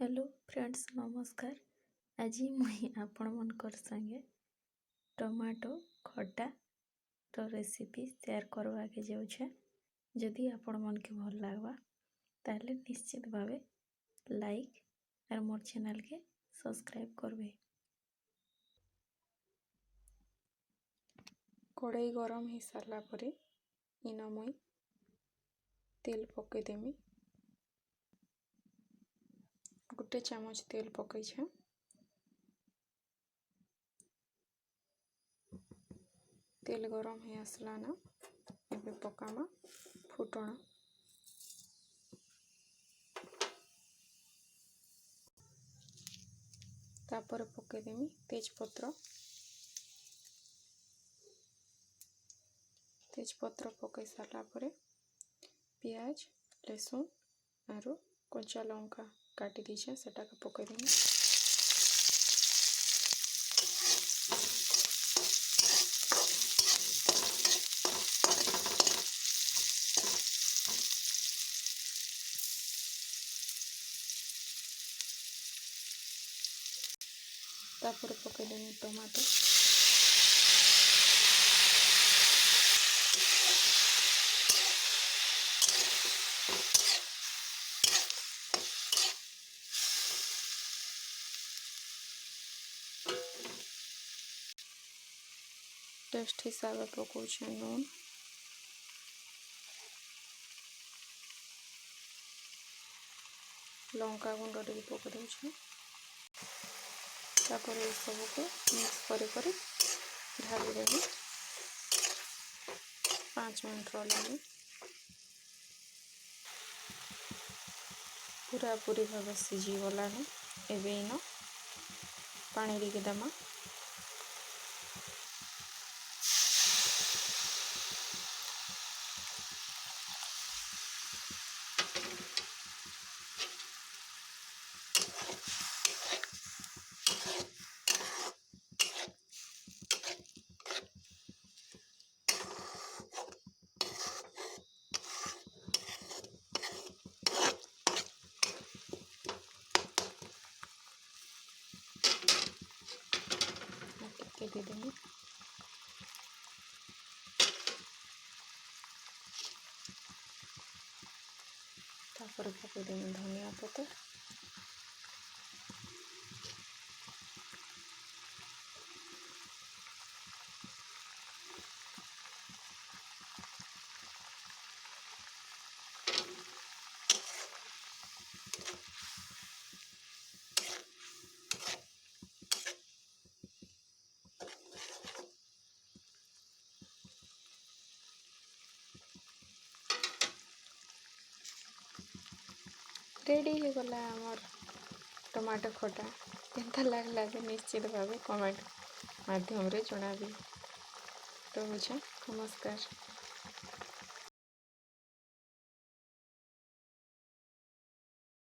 Hello friends नमस्कार। आज मुई आपण मनकर संगे टमाटो खट्टा रो रेसिपी शेयर करवा के जाऊे। जदि आपण मन के भल लागवा ताले निश्चित भावे लाइक और मोर चैनल के सब्सक्राइब करबे। कड़ाई गरम हो सारा पर इन मुई तेल पकईदेमी। गोटे चामच तेल पकई तेल गरम हो आसला ना एबे पकामा फुटण। तापर पकईदेमी तेजपत्र पकई सारा पर पियाज लहसुन और कच्चा लंका काटी दीछे सेटा के पकईदेमी। तापर पकईदेमी टमाटो टेस्ट हिसाब से पकाउछे नून लंका गुंड टे पकई दूचे। तापर ये सब को मिक्स कर ढाली देवी 5 मिनट लगे पूरा पूरी भाव सीझी गलानी। एबे इन पानी टिके देमा। दे देंगे तापर पकई देंगे धनिया पत्ता रेडी हो गला आमर टमाटो खटा। केनता लागला निश्चित भाव कमेंट माध्यम रे जणाबी। रहुछे नमस्कार।